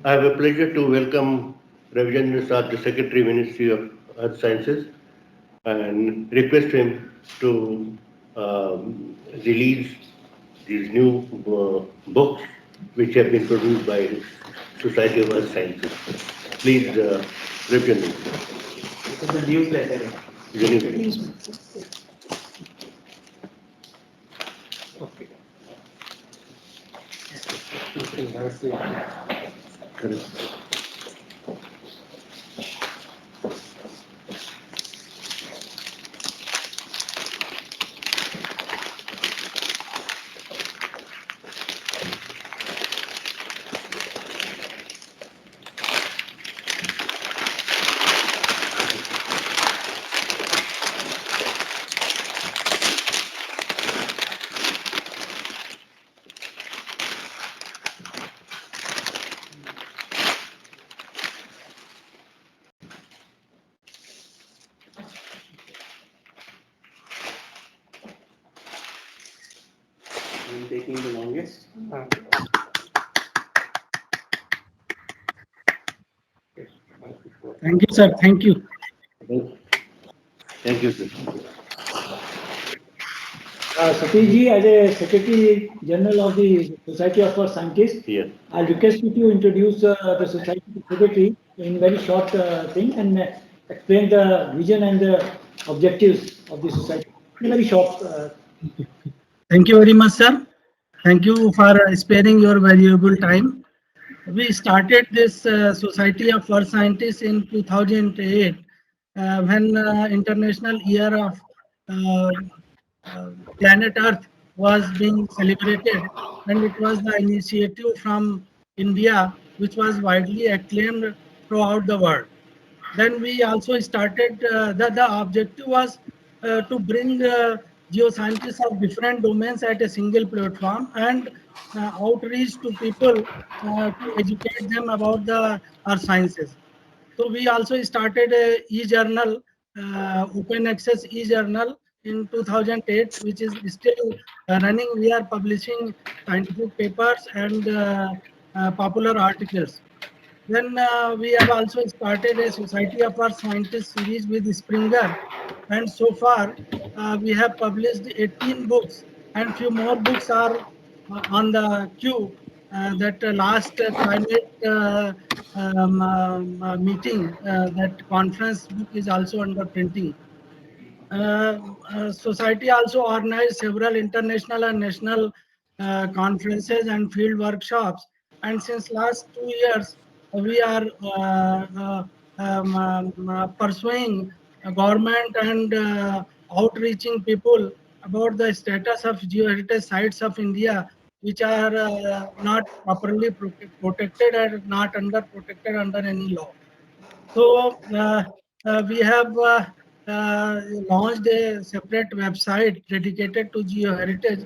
I have a pleasure to welcome Ravichandran Sir, the Secretary Ministry of Earth Sciences, and request him to release these new books which have been produced by Society of Earth Sciences. Please, Ravichandran. This is the newsletter. The newsletter. Okay. Correct. I'm taking the longest. Thank you, sir. Thank you. Thank you, sir. Satish as a Secretary General of the Society of Earth Scientists, Yes. I'll request you to introduce the Society Secretary in very short thing and explain the vision and the objectives of the Society in very short. Thank you very much, sir. Thank you for sparing your valuable time. We started this Society of Earth Scientists in 2008 when International Year of uh, Planet Earth was being celebrated, and it was the initiative from India which was widely acclaimed throughout the world. Then we also started, the objective was to bring geoscientists of different domains at a single platform and outreach to people to educate them about the earth sciences. So we also started a e-journal, open access e-journal in 2008, which is still running. We are publishing scientific papers and popular articles. Then we have also started a Society of Earth Scientists series with Springer, and so far we have published 18 books, and few more books are on the queue. That last climate meeting, that conference book is also under printing. Society also organized several international and national conferences and field workshops. And since last 2 years, we are pursuing government and outreaching people about the status of geoheritage sites of India, which are not properly protected and not under protected under any law. So we have launched a separate website dedicated to geoheritage,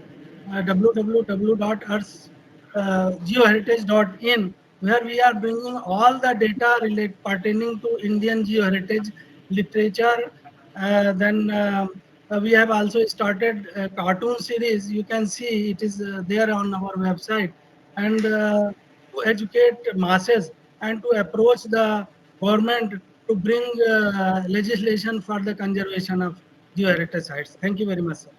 www.geoheritage.in, where we are bringing all the data pertaining to Indian geoheritage literature. Then we have also started a cartoon series. You can see it is there on our website, and to educate masses and to approach the government to bring legislation for the conservation of geoheritage sites. Thank you very much, sir.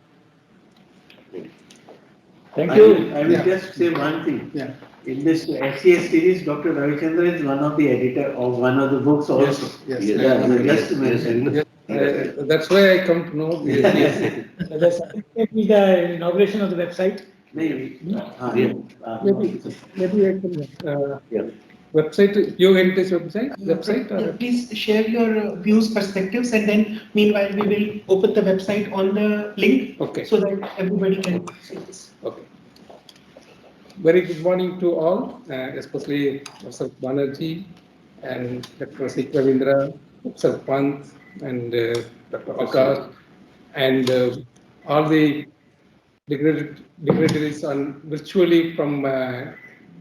Thank you. I will just say one thing. Yeah. In this SES series, Dr. Ravichandran is one of the editor of one of the books also. Yes, Yes, Yeah, yes, just to mention. that's why I come to know. Yes. So the certificate is the inauguration of the website. Maybe. Maybe I can. yes. Website, Your Heritage website. Yeah, please share your views, perspectives, and then meanwhile we will open the website on the link Okay. so that everybody can see this. Okay. Very good morning to all, especially Professor Banerjee and Dr. Sik Ravindra, Professor Pant, and Dr. Akash, and all the dignitaries on virtually from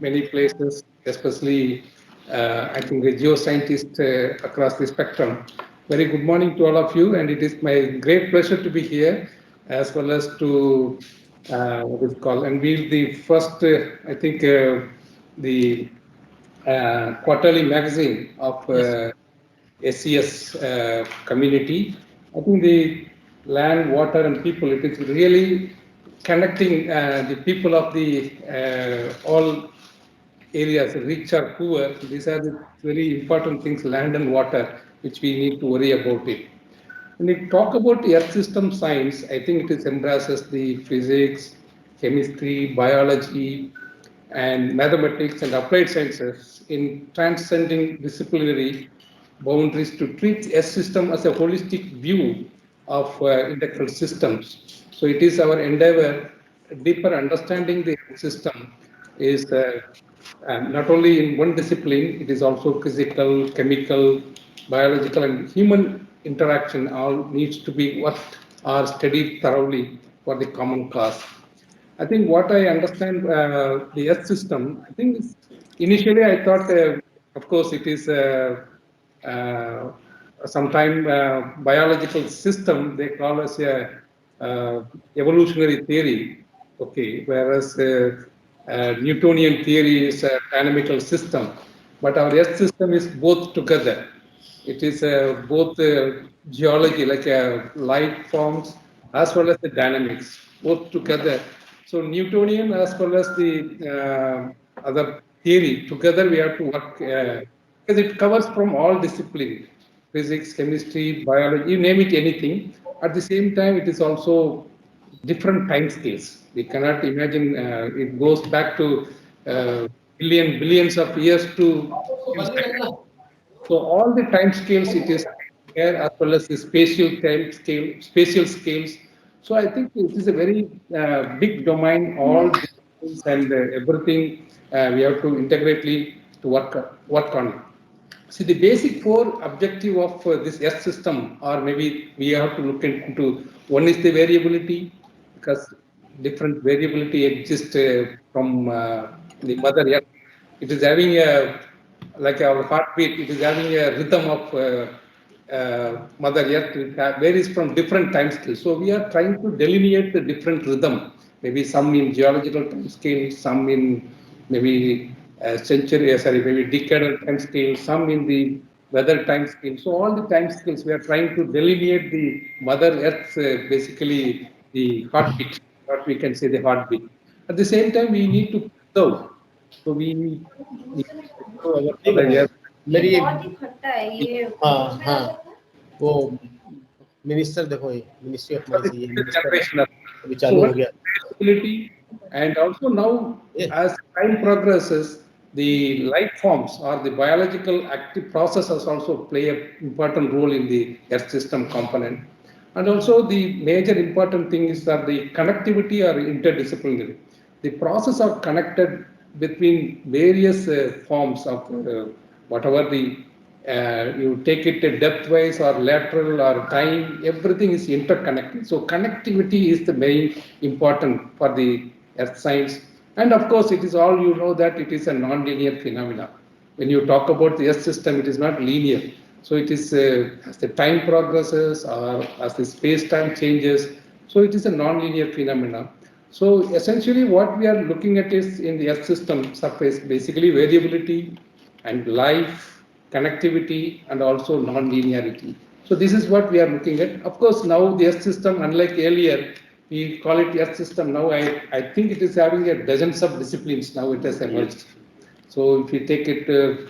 many places, especially I think the geoscientists across the spectrum. Very good morning to all of you, and it is my great pleasure to be here, as well as to what is called, and be the first, I think, the quarterly magazine of SES community. I think the land, water, and people, it is really connecting the people of the all areas, rich or poor. These are the very important things, land and water, which we need to worry about it. When we talk about Earth system science, I think it embraces the physics, chemistry, biology, and mathematics and applied sciences in transcending disciplinary boundaries to treat Earth system as a holistic view of integral systems. So it is our endeavor, deeper understanding the Earth system is not only in one discipline, it is also physical, chemical, biological, and human interaction all needs to be worked or studied thoroughly for the common cause. I think what I understand the Earth system, I think initially I thought, of course, it is uh, sometime biological system they call as a evolutionary theory, okay, whereas Newtonian theory is a dynamical system, but our Earth system is both together. It is both geology, like light forms, as well as the dynamics, both together. So Newtonian as well as the other theory, together we have to work, because it covers from all disciplines, physics, chemistry, biology, you name it, anything. At the same time, it is also different time scales. We cannot imagine, it goes back to billions of years to few seconds. So all the time scales it is here, as well as the spatial scales. So I think it is a very big domain, all disciplines and everything we have to integrately to work on. See, the basic core objective of this Earth system, or maybe we have to look into, one is the variability, because different variability exists from the Mother Earth. It is having a, like our heartbeat, it is having a rhythm of Mother Earth, it varies from different time scales. So we are trying to delineate the different rhythm, maybe some in geological time scale, some in maybe maybe decadal time scale, some in the weather time scale. So all the time scales, we are trying to delineate the Mother Earth's basically the heartbeat, what we can say the heartbeat. At the same time, we need to preserve. So we need to preserve our Mother Earth. मेरी एक हाँ हाँ वो minister देखो ये ministry of For the mines ये future minister generation. अभी So चालू one हो गया possibility, and also now as time progresses, the life forms or the biological active processes also play an important role in the Earth system component. And also the major important thing is that the connectivity or interdisciplinary. The process are connected between various forms of whatever the you take it depth-wise or lateral or time, everything is interconnected. So connectivity is the main important for the earth science. And of course, it is all you know that it is a non-linear phenomena. When you talk about the earth system, it is not linear. So it is as the time progresses or as the space-time changes. So it is a non-linear phenomena. So essentially what we are looking at is in the earth system surface, basically variability and life, connectivity, and also non-linearity. So this is what we are looking at. Of course, now the Earth system, unlike earlier, we call it Earth system. Now I think it is having a dozens of disciplines. Now it has emerged. So if you take it,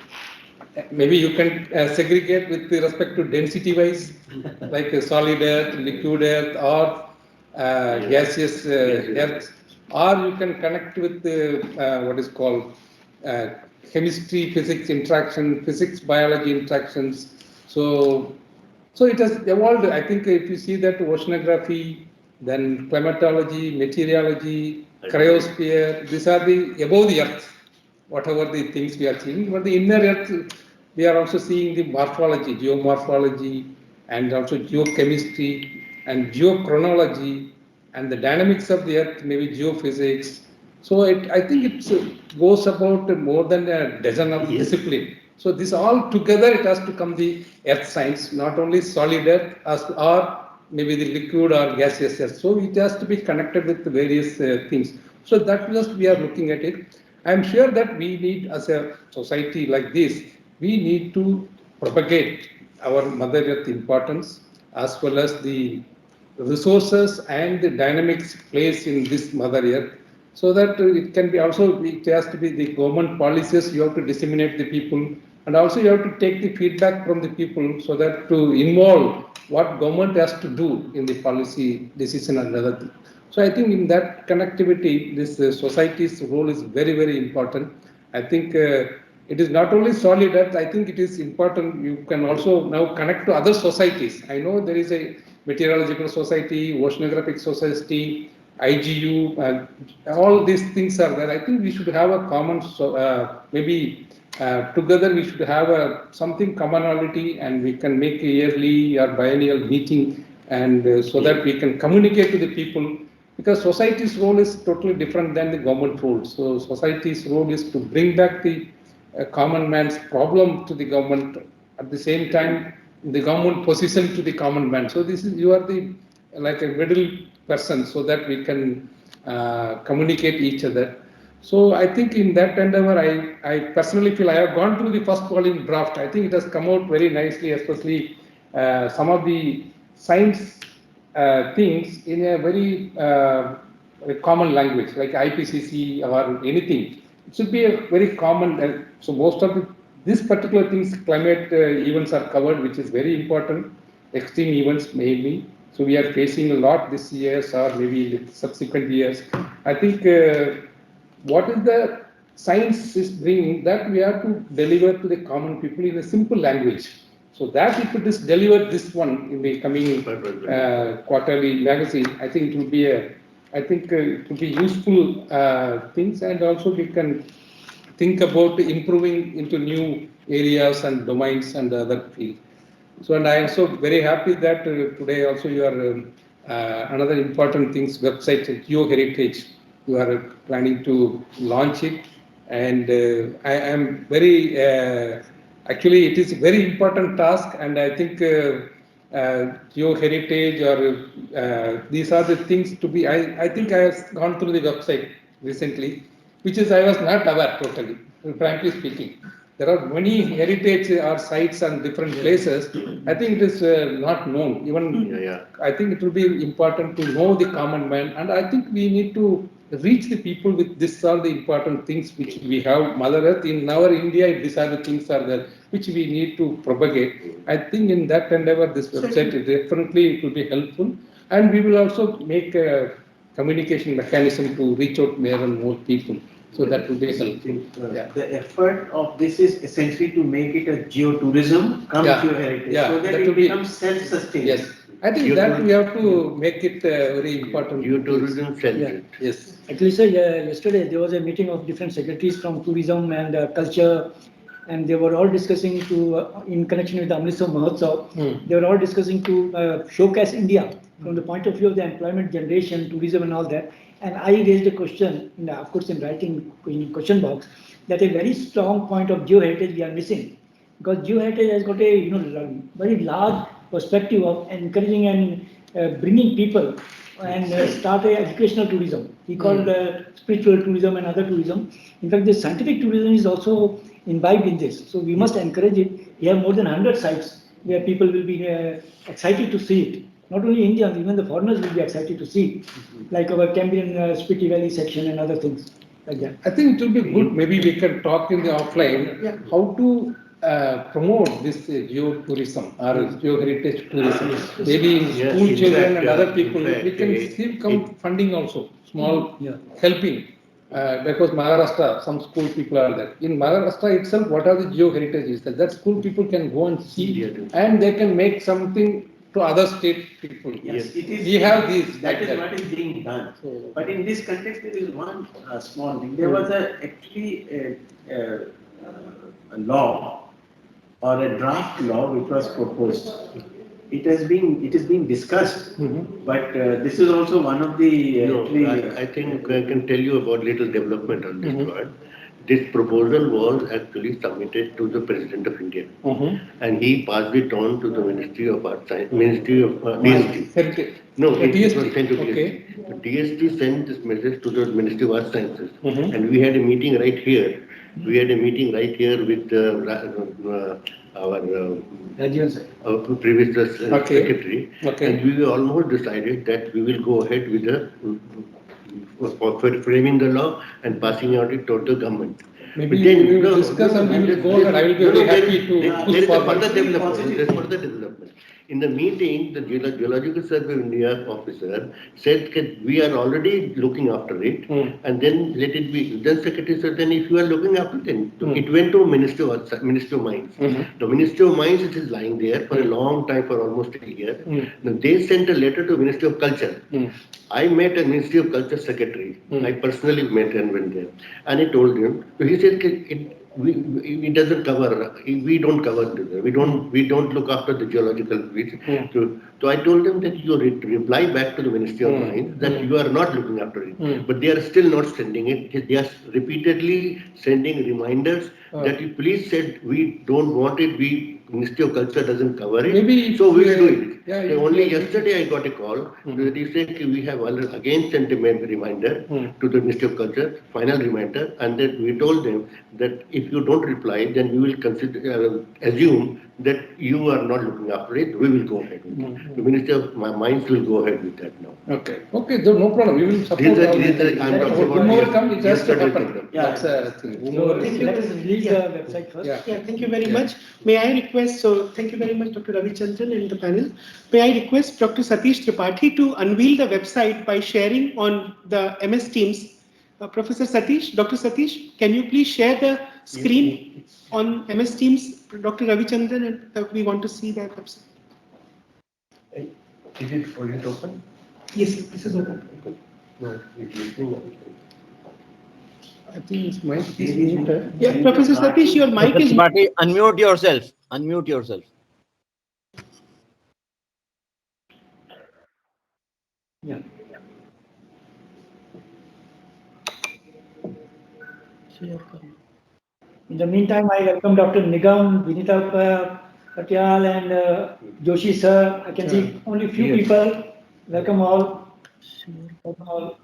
maybe you can segregate with respect to density wise, like a solid earth, liquid earth, or gaseous earth, or you can connect with what is called uh, chemistry, physics interaction, physics, biology interactions. So it has evolved. I think if you see that oceanography, then climatology, meteorology, cryosphere, these are the above the earth, whatever the things we are seeing. But the inner earth, we are also seeing the morphology, geomorphology, and also geochemistry and geochronology and the dynamics of the earth, maybe geophysics. So I think it goes about more than a dozen of discipline. So this all together, it has to come the earth science, not only solid earth or maybe the liquid or gaseous earth. So it has to be connected with various things. So that just we are looking at it. I'm sure that we need, as a society like this, we need to propagate our Mother Earth importance as well as the resources and the dynamics placed in this Mother Earth, so that it can be also, it has to be the government policies, you have to disseminate the people, and also you have to take the feedback from the people so that to involve what government has to do in the policy decision and other things. So I think in that connectivity, this society's role is very, very important. I think it is not only solid earth, I think it is important. You can also now connect to other societies. I know there is a meteorological society, oceanographic society, IGU, all these things are there. I think we should have a common, maybe together we should have something commonality, and we can make a yearly or biennial meeting, and so that we can communicate to the people, because society's role is totally different than the government role. So society's role is to bring back the common man's problem to the government, at the same time the government position to the common man. So this is, you are the like a middle person, so that we can communicate each other. So I think in that endeavor, I personally feel I have gone through the first volume draft. I think it has come out very nicely, especially some of the science things in a very common language, like IPCC or anything. It should be a very common. So most of these particular things, climate events are covered, which is very important. Extreme events mainly. So we are facing a lot this year or maybe in the subsequent years. I think what is the science is bringing, that we have to deliver to the common people in a simple language. So that if it is delivered this one in the coming quarterly magazine, I think it will be it will be useful things, and also we can think about improving into new areas and domains and other fields. So, and I am so very happy that today also you are another important things, website Geo Heritage, you are planning to launch it, and I am very actually it is a very important task, and I think Geo Heritage or these are the things to be. I think I have gone through the website recently, which is I was not aware totally, frankly speaking. There are many heritage or sites and different places. I think it is not known. Even I think it will be important to know the common man, and I think we need to reach the people with these are the important things which we have. Mother Earth in our India, these are the things are there which we need to propagate. I think in that endeavor, this website definitely it will be helpful, and we will also make a communication mechanism to reach out more and more people. So that will be helpful. The effort of this is essentially to make it a geotourism come geoheritage, so that it becomes self-sustained. Yes, I think that we have to make it very important. Geotourism centered. Yes. Actually, sir, yesterday there was a meeting of different secretaries from tourism and culture, and they were all discussing in connection with the Amritsar Mahotsav, they were all discussing to showcase India from the point of view of the employment generation, tourism and all that. And I raised a question, of course in writing in question box, that a very strong point of geoheritage we are missing. Because geoheritage has got a very large perspective of encouraging and bringing people and start a educational tourism. We call spiritual tourism and other tourism. In fact, the scientific tourism is also imbibed in this. So we must encourage it. We have more than 100 sites where people will be excited to see it. Not only Indians, even the foreigners will be excited to see it. Like our Cambrian Spiti Valley section and other things like that. I think it will be good. Maybe we can talk in the offline how to promote this geotourism or geo-heritage tourism. Maybe in school children and other people, we can see come funding also, small helping. Because Maharashtra, some school people are there. In Maharashtra itself, what are the geo-heritages? That school people can go and see, and they can make something to other state people. Yes, it is. We have these. That is what is being done. But in this context, there is one small thing. There was actually a law or a draft law which was proposed. It is being discussed, but this is also one of the. I think I can tell you about little development on this part. This proposal was actually submitted to the President of India, and he passed it on to the Ministry of Art Science, Ministry of DST. Heritage. No, it was DST. sent to Okay. DST. DST sent this message to the Ministry of Earth Sciences, Mhm. and we had a meeting right here. We had a meeting right here with our previous Okay. secretary, Okay. and we almost decided that we will go ahead with the for framing the law and passing out it to the government. Maybe But then, we will discuss and we will go ahead. I will be very happy to there push is a forward. further development. There is further development. In the meeting, the Geological Survey of India officer said that we are already looking after it, and then let it be. Then Secretary said, then if you are looking after it, then it went to Ministry of Mines. The Ministry of Mines, it is lying there for a long time, for almost a year. Now they sent a letter to Ministry of Culture. I met a Ministry of Culture secretary. I personally met and went there, and I told him. So he said, it doesn't cover. We don't cover this. We don't look after the geological. So I told them that you reply back to the Ministry of Mines that you are not looking after it, but they are still not sending it. They are repeatedly sending reminders that you please said we don't want it. Ministry of Culture doesn't cover it, Maybe so we will do it. Yeah, So only yesterday I got a call that he said we have again sent a reminder to the Ministry of Culture, final reminder, and that we told them that if you don't reply, then we will consider assume that you are not looking after it. We will go ahead with it. The Ministry of Mines will go ahead with that now. Okay. Okay. No problem. We will support. I'm talking about whomever comes, it has to yesterday happen. program. That's a thing. Whomever Thank is- you. Let us release the website first. Yeah. Yeah, thank you very much. May I request, so thank you very much, Dr. Ravichandran and the panel. May I request Dr. Satish Tripathi to unveil the website by sharing on the MS Teams. Professor Satish, Dr. Satish, can you please share the screen on MS Teams, Dr. Ravichandran, and we want to see that website. Is it open? Yes, this is open. No, it is not. I think it's my muted. Yeah, Professor Satish, your mic is. Tripathi, unmute yourself. Unmute yourself. Yeah. In the meantime, I welcome Dr. Nigam, Vinita Patyal, and Joshi sir. I can see only few people. Welcome all. Welcome all.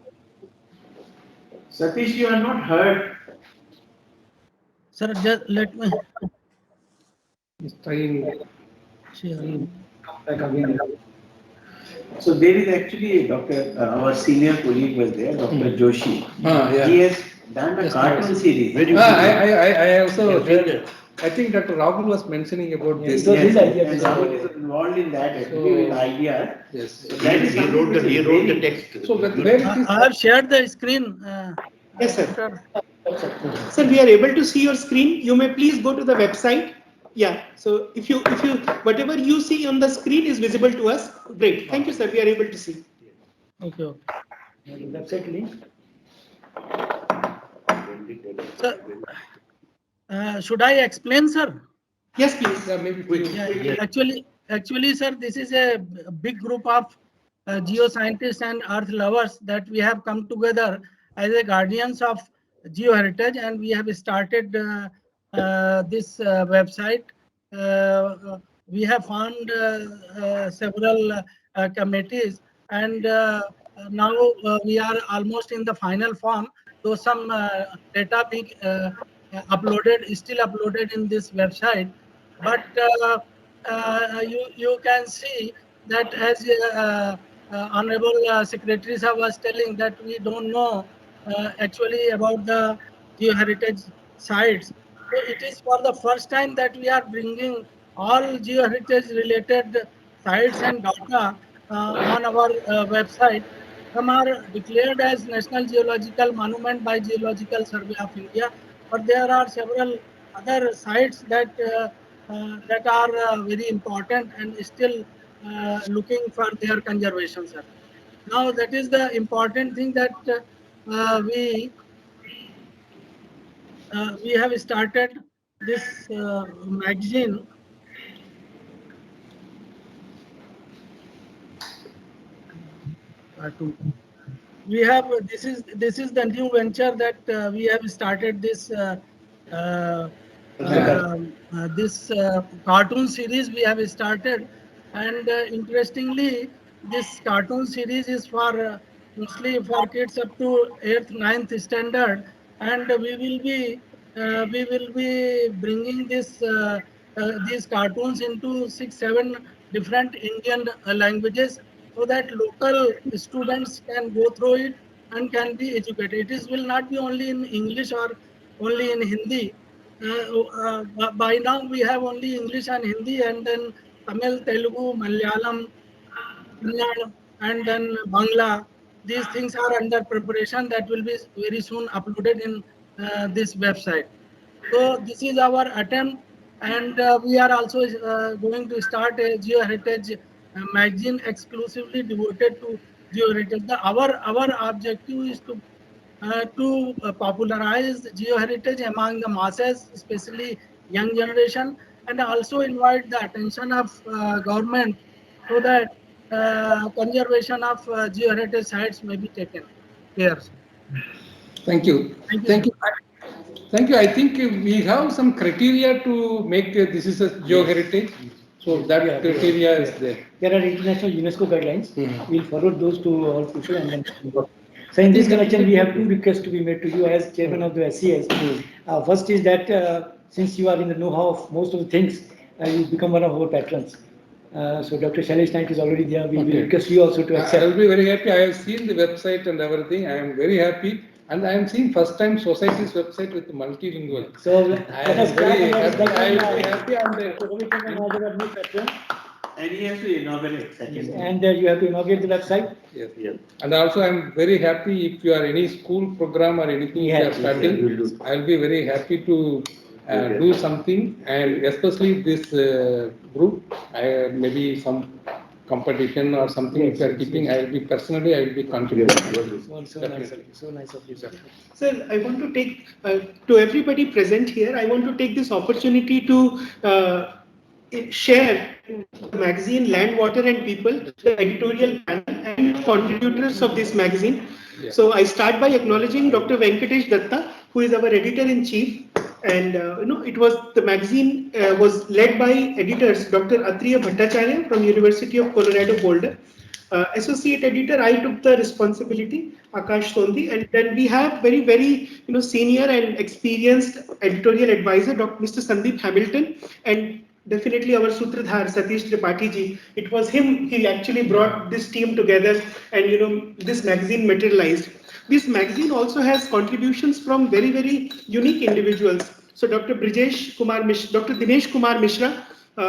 Satish, you are not heard. Sir, just let me. It's trying. Come back again. So there is actually Dr. Our senior colleague was there, Dr. Joshi. Yeah. He has done a cartoon series. I also Yes, read yes. it. I think Dr. Rahul was mentioning about this. So this idea. And Rahul is involved in that actually with ideas. Yes. So that is He something wrote which is he wrote the very- text. So where it is? I have shared the screen. Yes, sir. Sir, we are able to see your screen. You may please go to the website. Yeah. So if you whatever you see on the screen is visible to us. Great. Thank you, sir. We are able to see. Okay. Website link. Sir, should I explain, sir? Yes, please. Yeah, maybe Yeah, actually, sir, this is a big group of geoscientists and earth lovers that we have come together as a guardians of geoheritage, and we have started this website. We have formed several committees, and now we are almost in the final form. Though some data being still uploaded in this website, but you can see that as Honorable Secretary Sir was telling that we don't know actually about the geoheritage sites. So it is for the first time that we are bringing all geoheritage related sites and data on our website. Some are declared as National Geological Monument by Geological Survey of India, but there are several other sites that that are very important and still looking for their conservation, sir. Now that is the important thing that we have started this magazine. We have this is the new venture that we have started this cartoon series we have started, and interestingly this cartoon series is for mostly for kids up to 8th, 9th standard, and we will be bringing these cartoons into 6, 7 different Indian languages, so that local students can go through it and can be educated. Will not be only in English or only in Hindi. By now we have only English and Hindi, and then Tamil, Telugu, Malayalam, Kannada, and then Bangla. These things are under preparation that will be very soon uploaded in this website. So this is our attempt, and we are also going to start a geoheritage magazine exclusively devoted to geoheritage. Our objective is to popularize geoheritage among the masses, especially young generation, and also invite the attention of government, so that conservation of geoheritage sites may be taken care. Thank you. Thank you, Thank sir. you. Thank you. I think we have some criteria to make this is a geoheritage. So that criteria is there. There are international UNESCO guidelines. Mhm. We'll forward those to all people and then. So in this connection, we have two requests to be made to you as chairman of the SES. First is that since you are in the know-how of most of the things, you become one of our patrons. So Dr. Shailesh Naik is already there. We will Okay. request you also to I accept. will be very happy. I have seen the website and everything. I am very happy. And I am seeing first time society's website with multilingual. So I am very happy. I will be happy and And he has to inaugurate second. and you have to inaugurate the website. yes. Yeah. And also I am very happy if you are any school program or anything you are Yes, starting. we'll do. I will be very happy to do something, and especially this group, maybe some competition or something if you are keeping, I will be personally, I will be contributing. So nice of you. So nice of you, sir. Sir, I want to take, to everybody present here, I want to take this opportunity to share the magazine Land, Water and People, the editorial panel and contributors of this magazine. Yeah. So I start by acknowledging Dr. Venkatesh Datta, who is our editor-in-chief. And it was the magazine was led by editors Dr. Atriya Bhattacharya from University of Colorado Boulder. Associate editor, I took the responsibility, Akash Sondi, and then we have very senior and experienced editorial advisor, Dr. Mr. Sandeep Hamilton, and definitely our Sutradhar Satish Tripathi ji. It was him. He actually brought this team together, and this magazine materialized. This magazine also has contributions from very unique individuals. So Dr. Dr. Dinesh Kumar Mishra,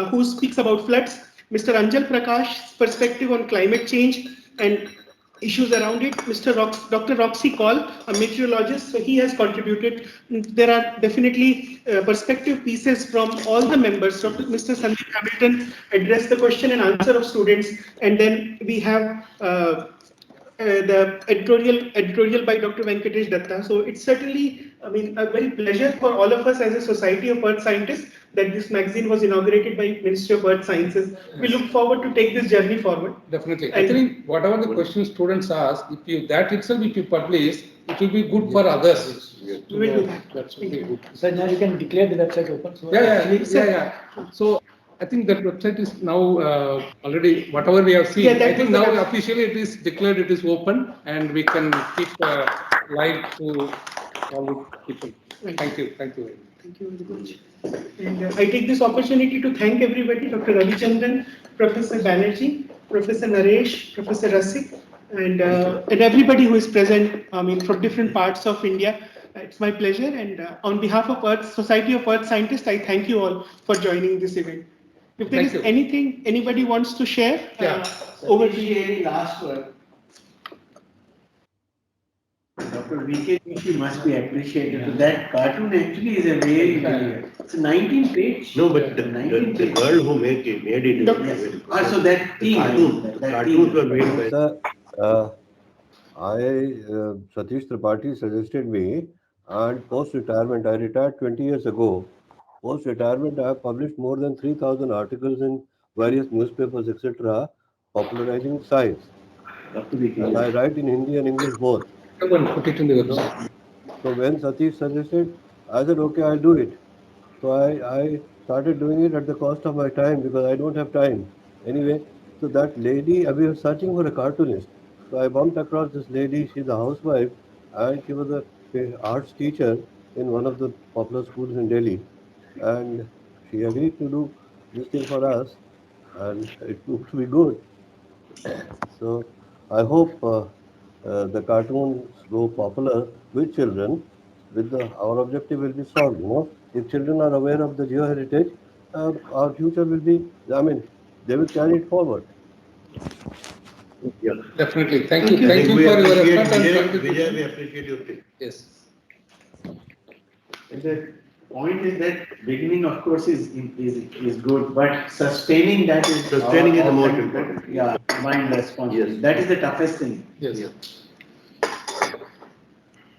who speaks about floods. Mr. Anjal Prakash's perspective on climate change and issues around it. Dr. Roxy Kaul, a meteorologist, so he has contributed. There are definitely perspective pieces from all the members. Mr. Sandeep Hamilton addressed the question and answer of students, and then we have the editorial by Dr. Venkatesh Datta. So it's certainly, a very pleasure for all of us as a Society of Earth Scientists that this magazine was inaugurated by Ministry of Earth Sciences. We look forward to take this journey forward. Definitely. And Actually, whatever the questions students ask, if you that itself, if you publish, it will be good for others. we will do that. That's really good. So now you can declare the website open. So Yeah. So I think that website is now already, whatever we have seen, Yeah, that I think was the now website. officially it is declared, it is open, and we can keep live to all the people. Right. Thank you very much. Thank you very much. And I take this opportunity to thank everybody, Dr. Ravichandran, Professor Banerjee, Professor Naresh, Professor Rasik, and everybody who is present, from different parts of India. It's my pleasure, and on behalf of Society of Earth Scientists, I thank you all for joining this event. If there Thank is you. anything anybody wants to share, Yeah. over to you. Any last word? Dr. V.K. Joshi must be appreciated. So that cartoon actually is a very, it's a 19 page. No, but the 19 the page. girl who made it is Doctor- very good. So that The team, cartoons were very well. Sir, Satish Tripathi suggested me, and post-retirement, I retired 20 years ago. Post-retirement, I have published more than 3,000 articles in various newspapers, etc., popularizing science. Dr. V.K. And I write in Hindi and English both. Come on, put it in the website. So when Satish suggested, I said, okay, I'll do it. So I started doing it at the cost of my time because I don't have time. Anyway, so that lady, we were searching for a cartoonist. I bumped across this lady. She's a housewife, and she was a arts teacher in one of the popular schools in Delhi. And she agreed to do this thing for us, and it proved to be good. So I hope the cartoons go popular with children. Our objective will be solved. If children are aware of the geoheritage, our future will be. I mean, they will carry it forward. Yeah. Definitely. Thank Thank you. you. Thank you for your appreciate effort and Vijay, contribution. we appreciate your thing. Yes. And the point is that beginning, of course, is good, but sustaining that is Sustaining is the most our- important. Yeah, combined responsibility. Yes. That is the toughest thing. Yes. Yeah.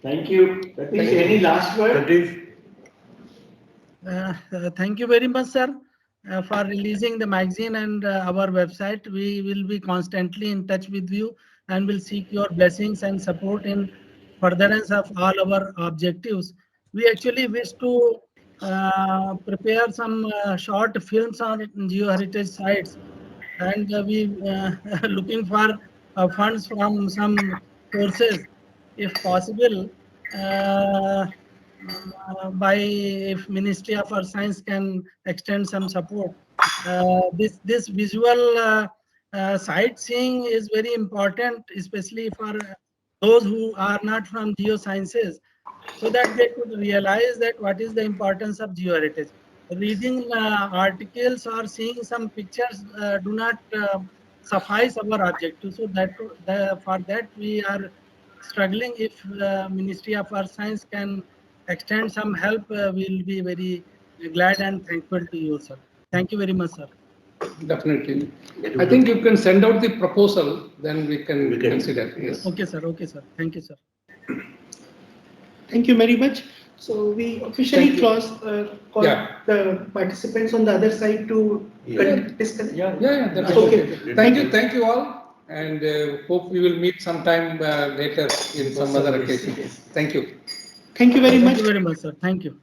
Thank you. Satish, any last word? Satish, Thank you very much, sir, for releasing the magazine and our website. We will be constantly in touch with you and will seek your blessings and support in furtherance of all our objectives. We actually wish to prepare some short films on geoheritage sites, and we looking for funds from some sources, if possible. Uh, by if Ministry of Earth Science can extend some support. This visual sightseeing is very important, especially for those who are not from geosciences, so that they could realize that what is the importance of geoheritage. Reading articles or seeing some pictures do not suffice our objective. So for that we are struggling. If Ministry of Earth Science can extend some help, we'll be very glad and thankful to you, sir. Thank you very much, sir. Definitely. I think you can send out the proposal, then we can We can. consider. Yes. Okay, sir. Okay, sir. Thank you, sir. Thank you very much. So we officially call Yeah. the participants on the other side to disconnect. Yeah, that's Okay. okay. Thank you all, and hope we will meet sometime later in some other occasion. Thank you. Thank you very Thank much. you very much, sir. Thank you.